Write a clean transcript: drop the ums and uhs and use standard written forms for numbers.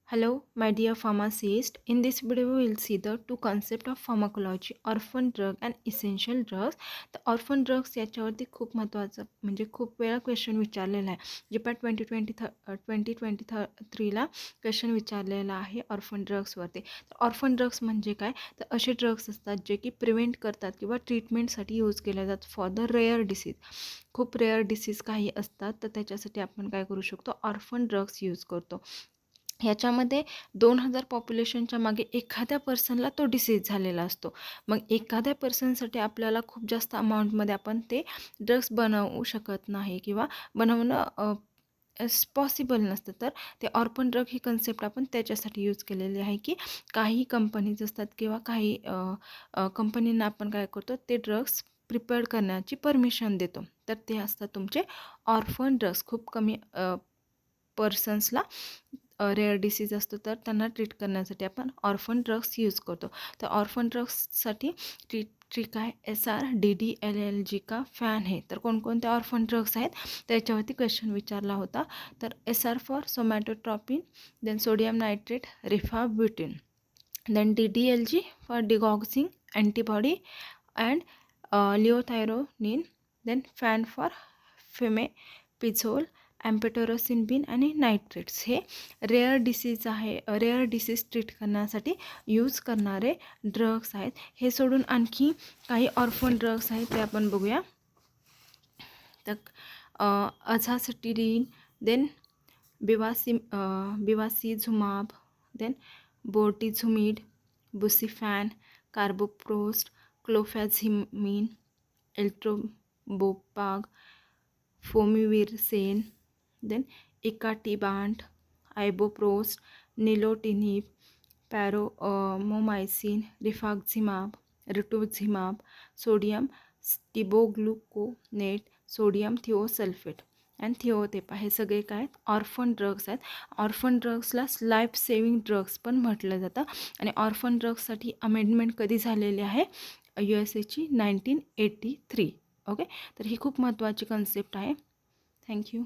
Hello, my dear pharmacist. In this video, we will see the two concept of pharmacology, orphan drug and essential drugs. तर orphan drugs याच्यावरती खूप महत्त्वाचं म्हणजे खूप वेळा question विचारलेला आहे. जे पण 2023ला क्वेश्चन विचारलेला आहे ऑर्फन ड्रग्सवरती. तर ऑर्फन ड्रग्स म्हणजे काय? तर असे ड्रग्स असतात जे की प्रिव्हेंट करतात किंवा ट्रीटमेंटसाठी यूज केले जातात फॉर द रेअर डिसीज. खूप रेअर डिसीज काही असतात तर त्याच्यासाठी आपण काय करू शकतो? ऑर्फन ड्रग्स यूज करतो. ह्याच्यामध्ये 2000 पॉप्युलेशनच्या मागे एखाद्या पर्सनला तो डिसीज झालेला असतो. मग एखाद्या पर्सनसाठी आपल्याला खूप जास्त अमाऊंटमध्ये आपण ते ड्रग्स बनवू शकत नाही किंवा बनवणं पॉसिबल नसतं. तर ते ऑर्फन ड्रग ही कन्सेप्ट आपण त्याच्यासाठी यूज केलेली आहे की काही कंपनीज असतात किंवा काही कंपनींना आपण काय करतो ते ड्रग्स प्रिपेअर करण्याची परमिशन देतो. तर ते असतात तुमचे ऑर्फन ड्रग्स. खूप कमी पर्सन्सला रेअर डिसीज असतो तर त्यांना ट्रीट करण्यासाठी आपण ऑर्फन ड्रग्स यूज करतो. तर ऑर्फन ड्रग्ससाठी ट्रिक आहे SRDDLLG का फॅन है. तर कोणकोणते ऑर्फन ड्रग्स आहेत त्याच्यावरती क्वेश्चन विचारला होता. तर SR for somatotropin, then sodium nitrate, rifabutin, then DDLG for digoxin antibody and liothyronine, then fan for fomepizole, amphotericin बिन आणि नायट्रेट्स. हे रेअर डिसीज आहे. रेअर डिसीज ट्रीट करण्यासाठी यूज करणारे ड्रग्स आहेत. हे सोडून आणखी काही ऑर्फन ड्रग्स आहेत ते आपण बघूया. तर azacitidine, then bevacizumab, then bortezomib, busulfan, carboprost, clofazimine, eltrombopag, fomivirsen, then icatibant, iloprost, nilotinib, paromomycin, rifaximin, rituximab, sodium stibogluconate, sodium thiosulfate and thiotepa. हे सगळे काय आहेत? ऑर्फन ड्रग्स आहेत. ऑर्फन ड्रग्सला लाईफ सेविंग ड्रग्स पण म्हटलं जातं. आणि ऑर्फन ड्रग्ससाठी अमेंडमेंट कधी झालेली आहे? USAची 1983. ओके, तर ही खूप महत्त्वाची कन्सेप्ट आहे. थँक्यू.